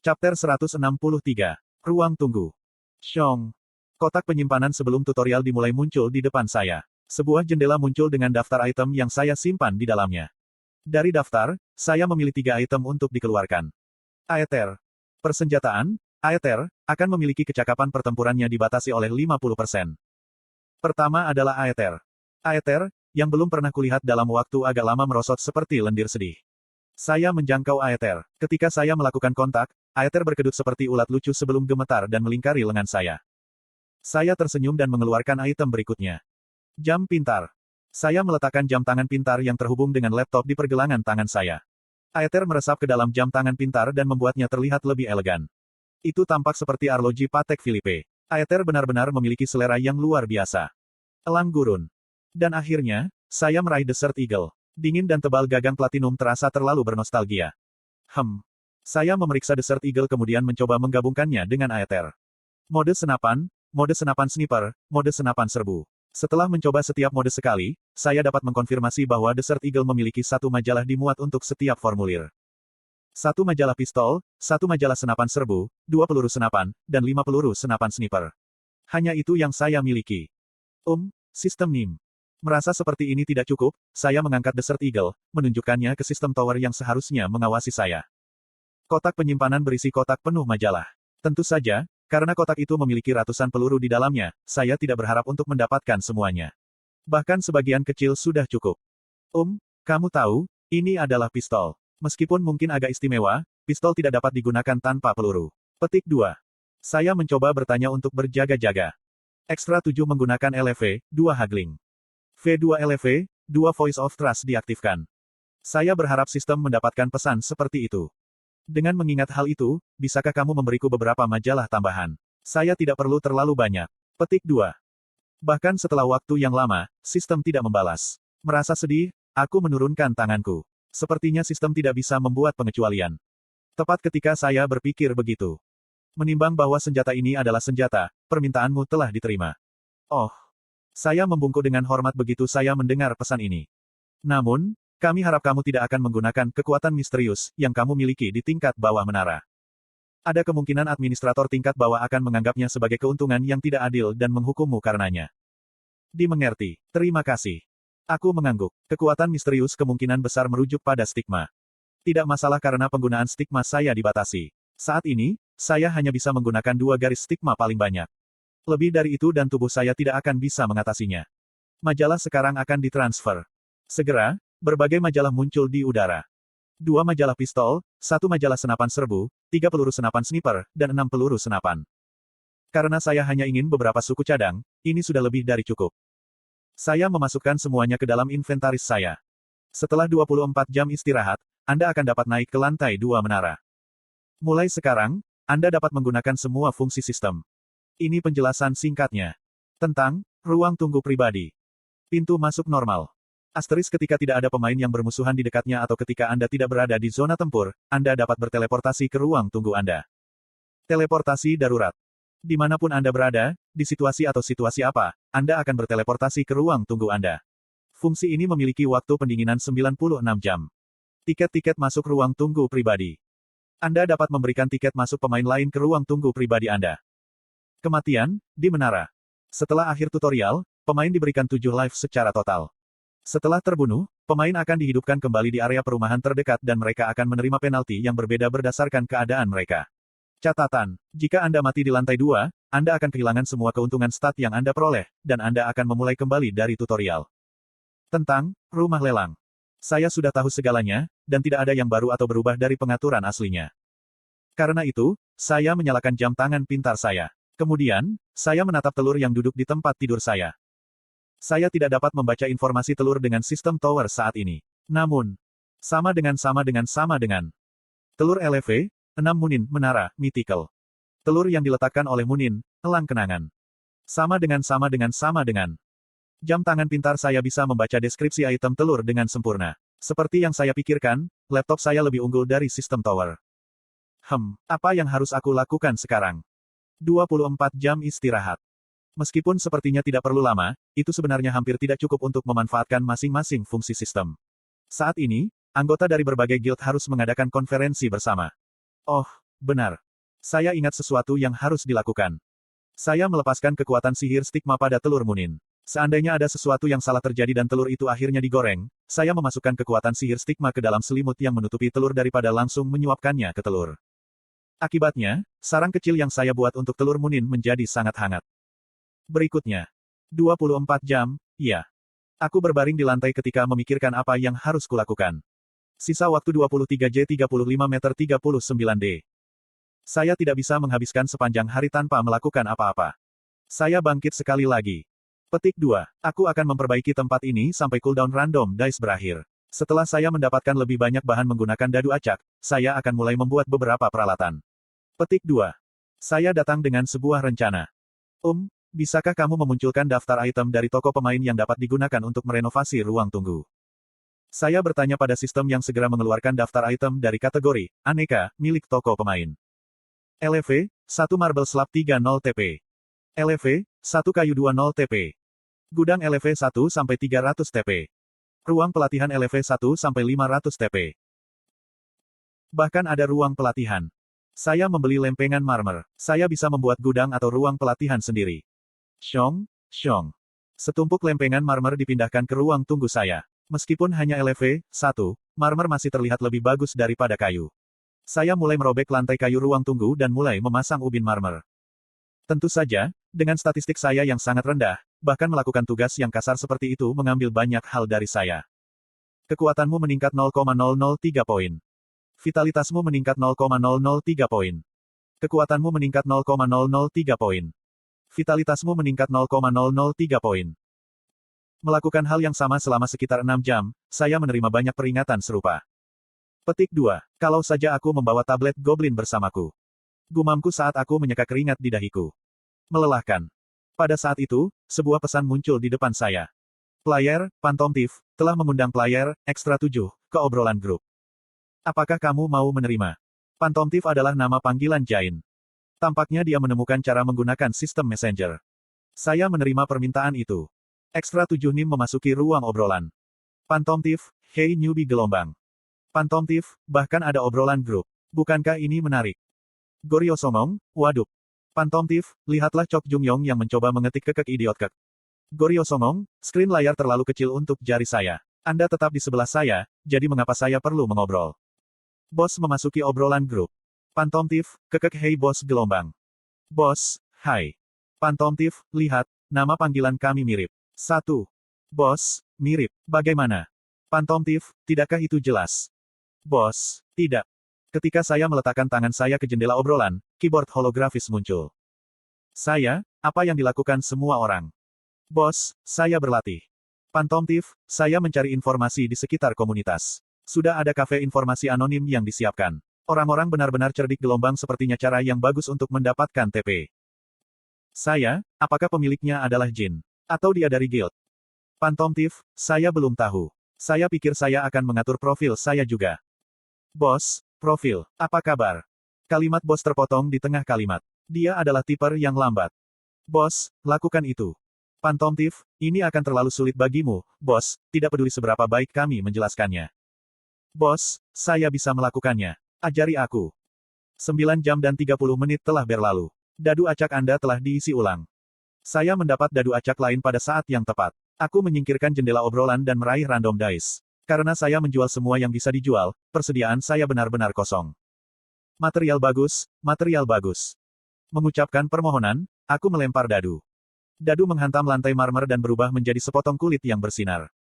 Chapter 163. Ruang tunggu. Shong. Kotak penyimpanan sebelum tutorial dimulai muncul di depan saya. Sebuah jendela muncul dengan daftar item yang saya simpan di dalamnya. Dari daftar, saya memilih 3 item untuk dikeluarkan. Aether. Persenjataan, Aether, akan memiliki kecakapan pertempurannya dibatasi oleh 50%. Pertama adalah Aether. Aether, yang belum pernah kulihat dalam waktu agak lama merosot seperti lendir sedih. Saya menjangkau Aether. Ketika saya melakukan kontak, Aether berkedut seperti ulat lucu sebelum gemetar dan melingkari lengan saya. Saya tersenyum dan mengeluarkan item berikutnya. Jam pintar. Saya meletakkan jam tangan pintar yang terhubung dengan laptop di pergelangan tangan saya. Aether meresap ke dalam jam tangan pintar dan membuatnya terlihat lebih elegan. Itu tampak seperti arloji Patek Philippe. Aether benar-benar memiliki selera yang luar biasa. Elang gurun. Dan akhirnya, saya meraih Desert Eagle. Dingin dan tebal gagang platinum terasa terlalu bernostalgia. Saya memeriksa Desert Eagle kemudian mencoba menggabungkannya dengan Aether. Mode senapan sniper, mode senapan serbu. Setelah mencoba setiap mode sekali, saya dapat mengkonfirmasi bahwa Desert Eagle memiliki 1 majalah dimuat untuk setiap formulir. 1 majalah pistol, 1 majalah senapan serbu, 2 peluru senapan, dan 5 peluru senapan sniper. Hanya itu yang saya miliki. Sistem NIM. Merasa seperti ini tidak cukup, saya mengangkat Desert Eagle, menunjukkannya ke sistem tower yang seharusnya mengawasi saya. Kotak penyimpanan berisi kotak penuh majalah. Tentu saja, karena kotak itu memiliki ratusan peluru di dalamnya, saya tidak berharap untuk mendapatkan semuanya. Bahkan sebagian kecil sudah cukup. Kamu tahu, ini adalah pistol. Meskipun mungkin agak istimewa, pistol tidak dapat digunakan tanpa peluru. Petik 2. Saya mencoba bertanya untuk berjaga-jaga. Extra 7 menggunakan LV, 2 Hagling. V2 LV, 2 Voice of Trust diaktifkan. Saya berharap sistem mendapatkan pesan seperti itu. Dengan mengingat hal itu, bisakah kamu memberiku beberapa majalah tambahan? Saya tidak perlu terlalu banyak. Petik 2. Bahkan setelah waktu yang lama, sistem tidak membalas. Merasa sedih, aku menurunkan tanganku. Sepertinya sistem tidak bisa membuat pengecualian. Tepat ketika saya berpikir begitu. Menimbang bahwa senjata ini adalah senjata, permintaanmu telah diterima. Saya membungkuk dengan hormat begitu saya mendengar pesan ini. Namun, kami harap kamu tidak akan menggunakan kekuatan misterius yang kamu miliki di tingkat bawah menara. Ada kemungkinan administrator tingkat bawah akan menganggapnya sebagai keuntungan yang tidak adil dan menghukummu karenanya. Dimengerti. Terima kasih. Aku mengangguk. Kekuatan misterius kemungkinan besar merujuk pada stigma. Tidak masalah karena penggunaan stigma saya dibatasi. Saat ini, saya hanya bisa menggunakan 2 garis stigma paling banyak. Lebih dari itu dan tubuh saya tidak akan bisa mengatasinya. Majalah sekarang akan ditransfer. Segera, berbagai majalah muncul di udara. 2 majalah pistol, 1 majalah senapan serbu, 3 peluru senapan sniper, dan 6 peluru senapan. Karena saya hanya ingin beberapa suku cadang, ini sudah lebih dari cukup. Saya memasukkan semuanya ke dalam inventaris saya. Setelah 24 jam istirahat, Anda akan dapat naik ke lantai 2 menara. Mulai sekarang, Anda dapat menggunakan semua fungsi sistem. Ini penjelasan singkatnya. Tentang ruang tunggu pribadi. Pintu masuk normal. Ketika tidak ada pemain yang bermusuhan di dekatnya atau ketika Anda tidak berada di zona tempur, Anda dapat berteleportasi ke ruang tunggu Anda. Teleportasi darurat. Dimanapun Anda berada, di situasi atau situasi apa, Anda akan berteleportasi ke ruang tunggu Anda. Fungsi ini memiliki waktu pendinginan 96 jam. Tiket-tiket masuk ruang tunggu pribadi. Anda dapat memberikan tiket masuk pemain lain ke ruang tunggu pribadi Anda. Kematian, di menara. Setelah akhir tutorial, pemain diberikan 7 life secara total. Setelah terbunuh, pemain akan dihidupkan kembali di area perumahan terdekat dan mereka akan menerima penalti yang berbeda berdasarkan keadaan mereka. Catatan, jika Anda mati di lantai 2, Anda akan kehilangan semua keuntungan stat yang Anda peroleh, dan Anda akan memulai kembali dari tutorial. Tentang rumah lelang. Saya sudah tahu segalanya, dan tidak ada yang baru atau berubah dari pengaturan aslinya. Karena itu, saya menyalakan jam tangan pintar saya. Kemudian, saya menatap telur yang duduk di tempat tidur saya. Saya tidak dapat membaca informasi telur dengan sistem tower saat ini. Namun, sama dengan. Telur LV, 6 Munin, menara, mythical. Telur yang diletakkan oleh Munin, elang kenangan. Sama dengan. Jam tangan pintar saya bisa membaca deskripsi item telur dengan sempurna. Seperti yang saya pikirkan, laptop saya lebih unggul dari sistem tower. Apa yang harus aku lakukan sekarang? 24 jam istirahat. Meskipun sepertinya tidak perlu lama, itu sebenarnya hampir tidak cukup untuk memanfaatkan masing-masing fungsi sistem. Saat ini, anggota dari berbagai guild harus mengadakan konferensi bersama. benar. Saya ingat sesuatu yang harus dilakukan. Saya melepaskan kekuatan sihir stigma pada telur Munin. Seandainya ada sesuatu yang salah terjadi dan telur itu akhirnya digoreng, saya memasukkan kekuatan sihir stigma ke dalam selimut yang menutupi telur daripada langsung menyuapkannya ke telur. Akibatnya, sarang kecil yang saya buat untuk telur Munin menjadi sangat hangat. Berikutnya, 24 jam, iya. Aku berbaring di lantai ketika memikirkan apa yang harus kulakukan. Sisa waktu 23J 35 meter 39D. Saya tidak bisa menghabiskan sepanjang hari tanpa melakukan apa-apa. Saya bangkit sekali lagi. Petik 2. Aku akan memperbaiki tempat ini sampai cooldown random dice berakhir. Setelah saya mendapatkan lebih banyak bahan menggunakan dadu acak, saya akan mulai membuat beberapa peralatan. Petik 2. Saya datang dengan sebuah rencana. Bisakah kamu memunculkan daftar item dari toko pemain yang dapat digunakan untuk merenovasi ruang tunggu? Saya bertanya pada sistem yang segera mengeluarkan daftar item dari kategori aneka milik toko pemain. LV, 1 Marble Slab 30 TP. LV, 1 Kayu 20 TP. Gudang LV 1 sampai 300 TP. Ruang pelatihan LV 1 sampai 500 TP. Bahkan ada ruang pelatihan. Saya membeli lempengan marmer. Saya bisa membuat gudang atau ruang pelatihan sendiri. Shong. Setumpuk lempengan marmer dipindahkan ke ruang tunggu saya. Meskipun hanya LV 1, marmer masih terlihat lebih bagus daripada kayu. Saya mulai merobek lantai kayu ruang tunggu dan mulai memasang ubin marmer. Tentu saja, dengan statistik saya yang sangat rendah, bahkan melakukan tugas yang kasar seperti itu mengambil banyak hal dari saya. Kekuatanmu meningkat 0,003 poin. Vitalitasmu meningkat 0,003 poin. Kekuatanmu meningkat 0,003 poin. Vitalitasmu meningkat 0,003 poin. Melakukan hal yang sama selama sekitar 6 jam, saya menerima banyak peringatan serupa. Petik 2. Kalau saja aku membawa tablet goblin bersamaku. Gumamku saat aku menyeka keringat di dahiku. Melelahkan. Pada saat itu, sebuah pesan muncul di depan saya. Player, Phantom Thief, telah mengundang player, Extra 7, ke obrolan grup. Apakah kamu mau menerima? Phantom Thief adalah nama panggilan Jain. Tampaknya dia menemukan cara menggunakan sistem messenger. Saya menerima permintaan itu. Extra 7 Nim memasuki ruang obrolan. Phantom Thief, hey newbie gelombang. Phantom Thief, bahkan ada obrolan grup. Bukankah ini menarik? Goryo songong, waduh. Phantom Thief, lihatlah Chok Jung Yong yang mencoba mengetik kekek idiot kek. Goryo songong, screen layar terlalu kecil untuk jari saya. Anda tetap di sebelah saya, jadi mengapa saya perlu mengobrol? Bos memasuki obrolan grup. Phantom Thief, kekek hey bos gelombang. Bos, hai. Phantom Thief, lihat, nama panggilan kami mirip. 1. Bos, mirip. Bagaimana? Phantom Thief, tidakkah itu jelas? Bos, tidak. Ketika saya meletakkan tangan saya ke jendela obrolan, keyboard holografis muncul. Apa yang dilakukan semua orang? Bos, saya berlatih. Phantom Thief, saya mencari informasi di sekitar komunitas. Sudah ada kafe informasi anonim yang disiapkan. Orang-orang benar-benar cerdik gelombang sepertinya cara yang bagus untuk mendapatkan TP. Apakah pemiliknya adalah Jin? Atau dia dari guild? Phantom Thief, saya belum tahu. Saya pikir saya akan mengatur profil saya juga. Bos, profil, apa kabar? Kalimat bos terpotong di tengah kalimat. Dia adalah tiper yang lambat. Bos, lakukan itu. Phantom Thief, ini akan terlalu sulit bagimu, bos, tidak peduli seberapa baik kami menjelaskannya. Bos, saya bisa melakukannya. Ajari aku. 9 jam dan 30 menit telah berlalu. Dadu acak Anda telah diisi ulang. Saya mendapat dadu acak lain pada saat yang tepat. Aku menyingkirkan jendela obrolan dan meraih random dice. Karena saya menjual semua yang bisa dijual, persediaan saya benar-benar kosong. Material bagus, material bagus. Mengucapkan permohonan, aku melempar dadu. Dadu menghantam lantai marmer dan berubah menjadi sepotong kulit yang bersinar.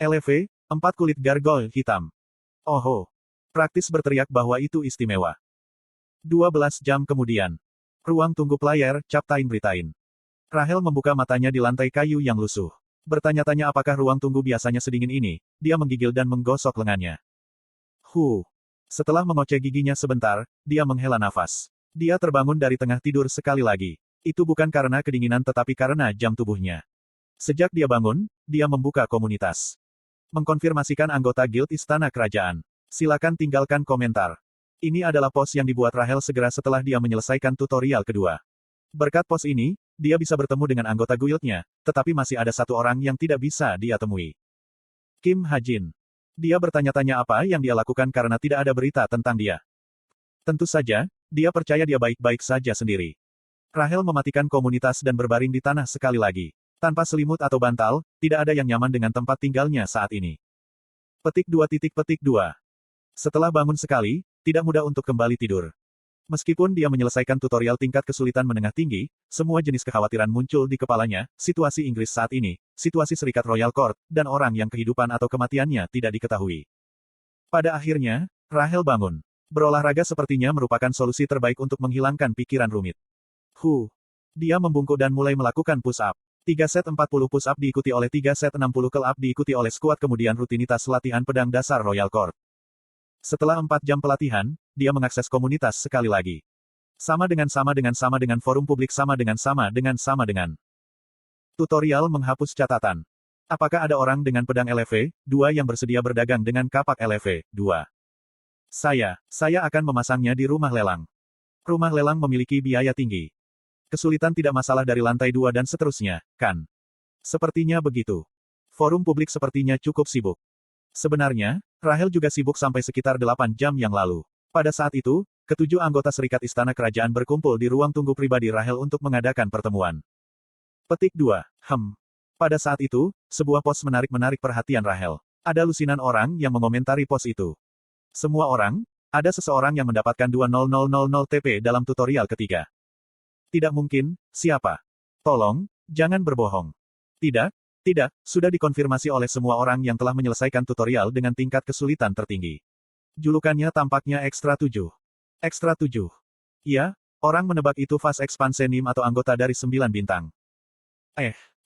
LV, 4 kulit gargoyle hitam. Oh, praktis berteriak bahwa itu istimewa. 12 jam kemudian. Ruang tunggu player, Captain Britain. Rahel membuka matanya di lantai kayu yang lusuh. Bertanya-tanya apakah ruang tunggu biasanya sedingin ini, dia menggigil dan menggosok lengannya. Setelah mengoceh giginya sebentar, dia menghela nafas. Dia terbangun dari tengah tidur sekali lagi. Itu bukan karena kedinginan tetapi karena jam tubuhnya. Sejak dia bangun, dia membuka komunitas. Mengkonfirmasikan anggota Guild Istana Kerajaan. Silakan tinggalkan komentar. Ini adalah pos yang dibuat Rahel segera setelah dia menyelesaikan tutorial kedua. Berkat pos ini, dia bisa bertemu dengan anggota guildnya, tetapi masih ada satu orang yang tidak bisa dia temui. Kim Ha-jin. Dia bertanya-tanya apa yang dia lakukan karena tidak ada berita tentang dia. Tentu saja, Dia percaya dia baik-baik saja sendiri. Rahel mematikan komunitas dan berbaring di tanah sekali lagi. Tanpa selimut atau bantal, tidak ada yang nyaman dengan tempat tinggalnya saat ini. Petik 2. Setelah bangun sekali, tidak mudah untuk kembali tidur. Meskipun dia menyelesaikan tutorial tingkat kesulitan menengah tinggi, semua jenis kekhawatiran muncul di kepalanya, situasi Inggris saat ini, situasi Serikat Royal Court, dan orang yang kehidupan atau kematiannya tidak diketahui. Pada akhirnya, Rahel bangun. Berolahraga sepertinya merupakan solusi terbaik untuk menghilangkan pikiran rumit. Dia membungkuk dan mulai melakukan push-up. 3 set 40 push-up diikuti oleh 3 set 60 curl-up diikuti oleh squat kemudian rutinitas latihan pedang dasar Royal Court. Setelah 4 jam pelatihan, dia mengakses komunitas sekali lagi. Sama dengan forum publik sama dengan. Tutorial menghapus catatan. Apakah ada orang dengan pedang LV2 yang bersedia berdagang dengan kapak LV2? Saya akan memasangnya di rumah lelang. Rumah lelang memiliki biaya tinggi. Kesulitan tidak masalah dari lantai 2 dan seterusnya, kan? Sepertinya begitu. Forum publik sepertinya cukup sibuk. Sebenarnya, Rahel juga sibuk sampai sekitar 8 jam yang lalu. Pada saat itu, ketujuh anggota Serikat Istana Kerajaan berkumpul di ruang tunggu pribadi Rahel untuk mengadakan pertemuan. Petik 2. Pada saat itu, sebuah pos menarik perhatian Rahel. Ada lusinan orang yang mengomentari pos itu. Semua orang, ada seseorang yang mendapatkan 20000 TP dalam tutorial ketiga. Tidak mungkin, siapa? Tolong, jangan berbohong. Tidak, sudah dikonfirmasi oleh semua orang yang telah menyelesaikan tutorial dengan tingkat kesulitan tertinggi. Julukannya tampaknya Ekstra 7. Ekstra 7. Iya, orang menebak itu Fast Expansenim atau anggota dari 9 bintang.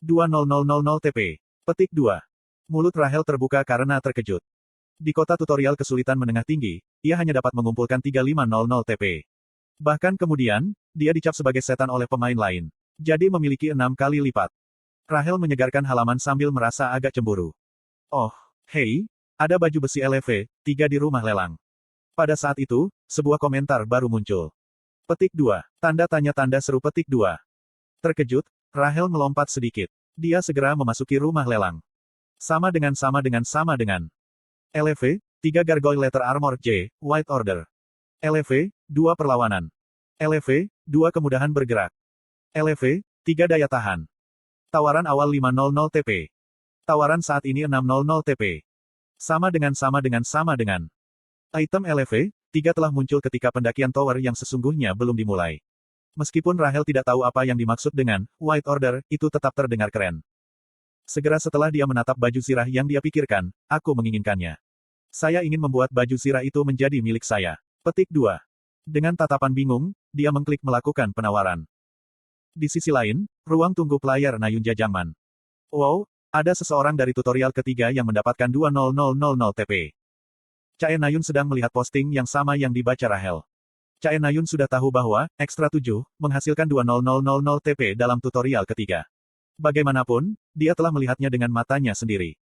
20000 TP. Petik 2. Mulut Rahel terbuka karena terkejut. Di kota tutorial kesulitan menengah tinggi, ia hanya dapat mengumpulkan 3500 TP. Bahkan kemudian, dia dicap sebagai setan oleh pemain lain. Jadi memiliki 6 kali lipat. Rahel menyegarkan halaman sambil merasa agak cemburu. Oh, hei, ada baju besi LV3 di rumah lelang. Pada saat itu, sebuah komentar baru muncul. Petik 2. Tanda tanya tanda seru petik 2. Terkejut, Rahel melompat sedikit. Dia segera memasuki rumah lelang. Sama dengan. LV3 Gargoyle Letter Armor J, White Order. LV2 Perlawanan. LV2 Kemudahan bergerak. LV3 Daya tahan. Tawaran awal 500 TP. Tawaran saat ini 600 TP. Sama dengan. Item LV3 telah muncul ketika pendakian tower yang sesungguhnya belum dimulai. Meskipun Rahel tidak tahu apa yang dimaksud dengan White Order, itu tetap terdengar keren. Segera setelah dia menatap baju zirah yang dia pikirkan, aku menginginkannya. Saya ingin membuat baju zirah itu menjadi milik saya. Petik 2. Dengan tatapan bingung, dia mengklik melakukan penawaran. Di sisi lain, ruang tunggu player Nayun Jajangman. Wow, ada seseorang dari tutorial ketiga yang mendapatkan 20000 TP. Cae Nayun sedang melihat posting yang sama yang dibaca Rahel. Cae Nayun sudah tahu bahwa Ekstra 7 menghasilkan 20000 TP dalam tutorial ketiga. Bagaimanapun, dia telah melihatnya dengan matanya sendiri.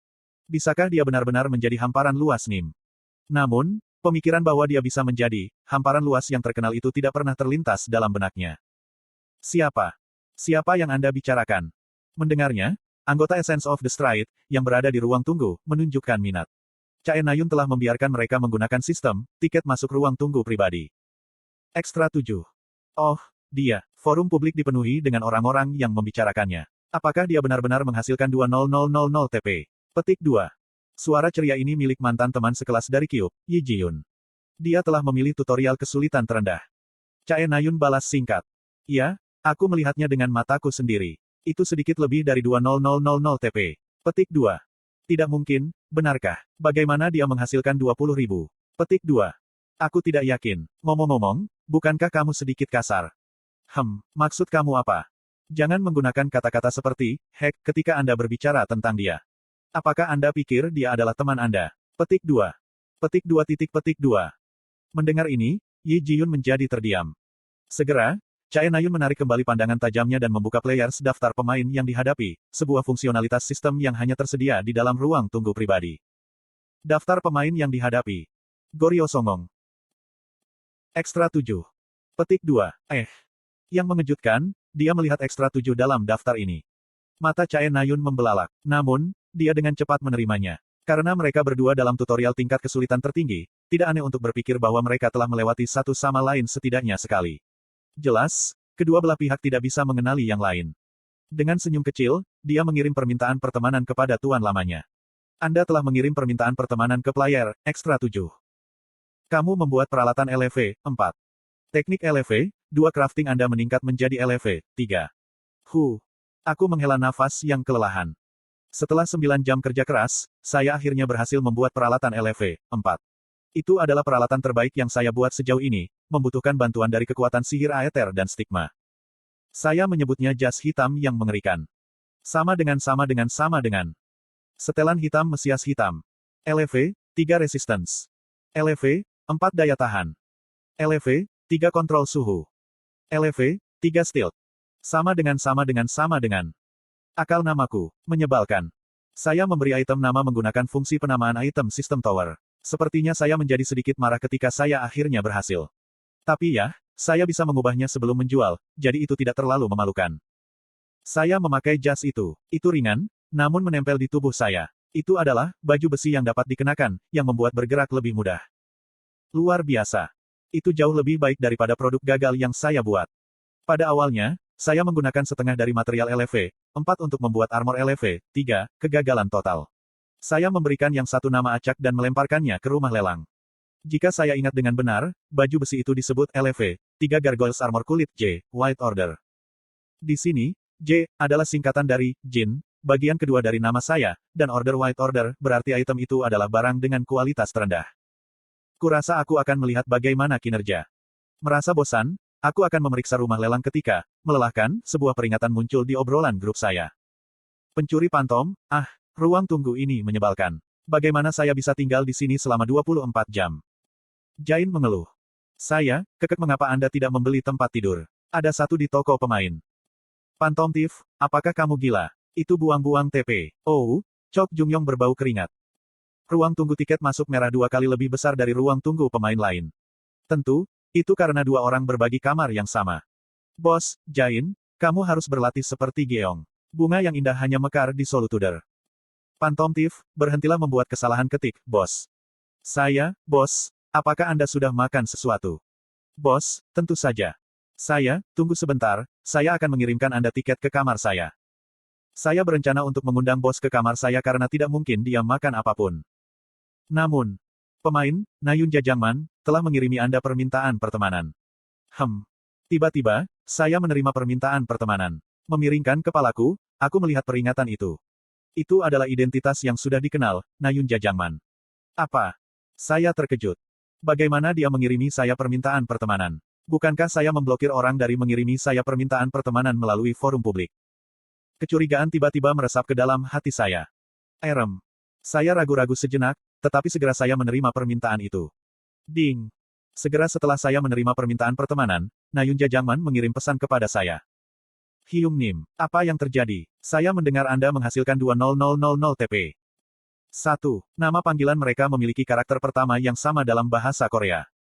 Bisakah dia benar-benar menjadi hamparan luas NIM? Namun, pemikiran bahwa dia bisa menjadi hamparan luas yang terkenal itu tidak pernah terlintas dalam benaknya. Siapa yang Anda bicarakan? Mendengarnya, anggota Essence of the Stride, yang berada di ruang tunggu, menunjukkan minat. Cae Nayun telah membiarkan mereka menggunakan sistem tiket masuk ruang tunggu pribadi. Ekstra 7. Oh, dia. Forum publik dipenuhi dengan orang-orang yang membicarakannya. Apakah dia benar-benar menghasilkan 20000 TP? Petik 2. Suara ceria ini milik mantan teman sekelas dari Kyuup, Yi Ji-yun. Dia telah memilih tutorial kesulitan terendah. Cae Nayun balas singkat. Ya, aku melihatnya dengan mataku sendiri. Itu sedikit lebih dari 20000 TP. Petik 2. Tidak mungkin, benarkah? Bagaimana dia menghasilkan 20.000? Petik 2. Aku tidak yakin. Ngomong-ngomong, bukankah kamu sedikit kasar? Maksud kamu apa? Jangan menggunakan kata-kata seperti, hack, ketika Anda berbicara tentang dia. Apakah Anda pikir dia adalah teman Anda? Petik 2. Petik 2. Mendengar ini, Yi Ji-yun menjadi terdiam. Segera, Cae Nayun menarik kembali pandangan tajamnya dan membuka players daftar pemain yang dihadapi, sebuah fungsionalitas sistem yang hanya tersedia di dalam ruang tunggu pribadi. Daftar pemain yang dihadapi. Goryo Songong. Ekstra 7. Petik 2. Yang mengejutkan, dia melihat Ekstra 7 dalam daftar ini. Mata Cae Nayun membelalak. Namun, dia dengan cepat menerimanya. Karena mereka berdua dalam tutorial tingkat kesulitan tertinggi, tidak aneh untuk berpikir bahwa mereka telah melewati satu sama lain setidaknya sekali. Jelas, kedua belah pihak tidak bisa mengenali yang lain. Dengan senyum kecil, dia mengirim permintaan pertemanan kepada tuan lamanya. Anda telah mengirim permintaan pertemanan ke player, Extra 7. Kamu membuat peralatan LV, 4. Teknik LV, 2 crafting Anda meningkat menjadi LV, 3. Aku menghela nafas yang kelelahan. Setelah 9 jam kerja keras, saya akhirnya berhasil membuat peralatan LV, 4. Itu adalah peralatan terbaik yang saya buat sejauh ini, membutuhkan bantuan dari kekuatan sihir aether dan stigma. Saya menyebutnya jas hitam yang mengerikan. Sama dengan. Setelan hitam Mesias hitam. LV, 3 resistance. LV, 4 daya tahan. LV, 3 kontrol suhu. LV, 3 stealth. Sama dengan. Akal namaku, menyebalkan. Saya memberi item nama menggunakan fungsi penamaan item sistem tower. Sepertinya saya menjadi sedikit marah ketika saya akhirnya berhasil. Tapi ya, saya bisa mengubahnya sebelum menjual, jadi itu tidak terlalu memalukan. Saya memakai jas itu. Itu ringan, namun menempel di tubuh saya. Itu adalah baju besi yang dapat dikenakan, yang membuat bergerak lebih mudah. Luar biasa. Itu jauh lebih baik daripada produk gagal yang saya buat. Pada awalnya, saya menggunakan setengah dari material LV, 4 untuk membuat armor LV, 3, kegagalan total. Saya memberikan yang satu nama acak dan melemparkannya ke rumah lelang. Jika saya ingat dengan benar, baju besi itu disebut LV, 3 Gargoyles Armor Kulit J, White Order. Di sini, J, adalah singkatan dari, Jin, bagian kedua dari nama saya, dan Order White Order, berarti item itu adalah barang dengan kualitas terendah. Kurasa aku akan melihat bagaimana kinerja. Merasa bosan, aku akan memeriksa rumah lelang ketika, melelahkan, sebuah peringatan muncul di obrolan grup saya. Pencuri pantom, ruang tunggu ini menyebalkan. Bagaimana saya bisa tinggal di sini selama 24 jam? Jain mengeluh. Saya, kekek mengapa Anda tidak membeli tempat tidur? Ada satu di toko pemain. Pantom Thief, apakah kamu gila? Itu buang-buang TP. Oh, Chok Jungyong berbau keringat. Ruang tunggu tiket masuk merah 2 kali lebih besar dari ruang tunggu pemain lain. Tentu, itu karena 2 orang berbagi kamar yang sama. Bos, Jain, kamu harus berlatih seperti Geong. Bunga yang indah hanya mekar di Solutuder. Pantom Thief, berhentilah membuat kesalahan ketik, bos. Bos, apakah Anda sudah makan sesuatu? Bos, tentu saja. Tunggu sebentar, saya akan mengirimkan Anda tiket ke kamar saya. Saya berencana untuk mengundang bos ke kamar saya karena tidak mungkin dia makan apapun. Namun, pemain, Nayun Jajangman, telah mengirimi Anda permintaan pertemanan. Tiba-tiba, saya menerima permintaan pertemanan. Memiringkan kepalaku, aku melihat peringatan itu. Itu adalah identitas yang sudah dikenal, Nayun Jajangman. Apa? Saya terkejut. Bagaimana dia mengirimi saya permintaan pertemanan? Bukankah saya memblokir orang dari mengirimi saya permintaan pertemanan melalui forum publik? Kecurigaan tiba-tiba meresap ke dalam hati saya. Saya ragu-ragu sejenak, tetapi segera saya menerima permintaan itu. Ding! Segera setelah saya menerima permintaan pertemanan, Nayun Jajangman mengirim pesan kepada saya. Hyung Nim, apa yang terjadi? Saya mendengar Anda menghasilkan 20000 TP. 1. Nama panggilan mereka memiliki karakter pertama yang sama dalam bahasa Korea.